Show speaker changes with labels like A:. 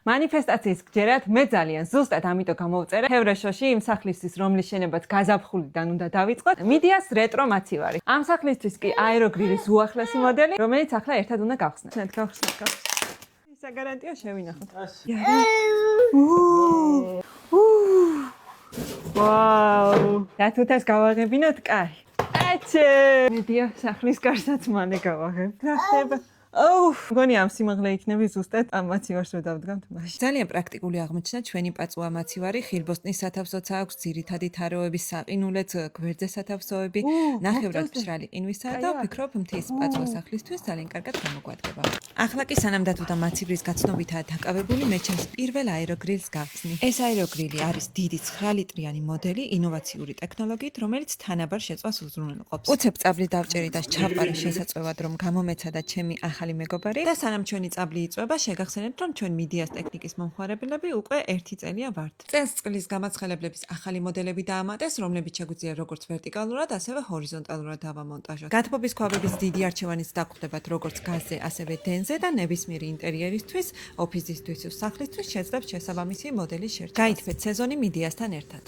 A: მანიფესტაციის გჯერათ მე ძალიან ზუსტად ამიტომ გამოვწერე ჰევრეშოში იმ სახლისთვის, რომლის შენობაც გაზაფხულიდან უნდა დავიწყოთ. მიდიას რეტრო მაცივარი. ამ სახლისთვის კი აეროგრილის უახლესი მოდელი, რომელიც ახლა ერთად უნდა გავხსნათ. საგარანტიო შევინახოთ. ვაუ! და თუთას გავაღებინოთ, კაი. აჩე! მიდია სახლის გარსაც მალე გავაღებ. რა ხდება? მგონი ამ სიმაღლე იქნები ზუსტად ამ მაცივარს რო დავდგამთ მაშინ. ძალიან პრაქტიკული აღმოჩნდა ჩვენი პაწუა მაცივარი, ხილბოსტნის სათავსოც აქვს, ძირითადი თაროების საყინულეთ, გვერდზე სათავსოები, ნახევრად მშრალი ყინვისაა და ვფიქრობ მთის პაწუა სახლისთვის ძალიან კარგად გამოგვადგება. ახლა კი სანამ დათუთა მაცივრის გაცნობითაა დაკავებული, მე ჩემს პირველ აეროგრილს გავხსნი. ეს აეროგრილი არის დიდი 9 ლიტრიანი მოდელი, ინოვაციური ტექნოლოგიით, რომელიც თანაბარ შეწვას უზრუნველყოფს. უცებ წაბლი დავჭერი და ჩავყარე შესაძლებლად რომ გამომეცადა ჩემი ახალი მეგობარი და სანამ ჩვენი წაბლი იწვება, შეგახსენებთ, რომ ჩვენ მიდიას ტექნიკის მომხმარებლები უკვე 1 წელია ვართ. წელს წყლის გამაცხელებლების ახალი მოდელები დაამატეს, რომლებიც შეგვიძლია როგორც ვერტიკალურად, ასევე ჰორიზონტალურად დავამონტაჟოთ. გათბობის ქვაბების დიდი არჩევანიც დაგხვდებათ როგორც გაზზე, ასევე დენზე და ნებისმიერი ინტერიერისთვის, ოფისისთვის თუ სახლისთვის შეძლებს შესაბამისი მოდელის შერწყმას. გაითქვეთ სეზონი მიდიასთან ერთად.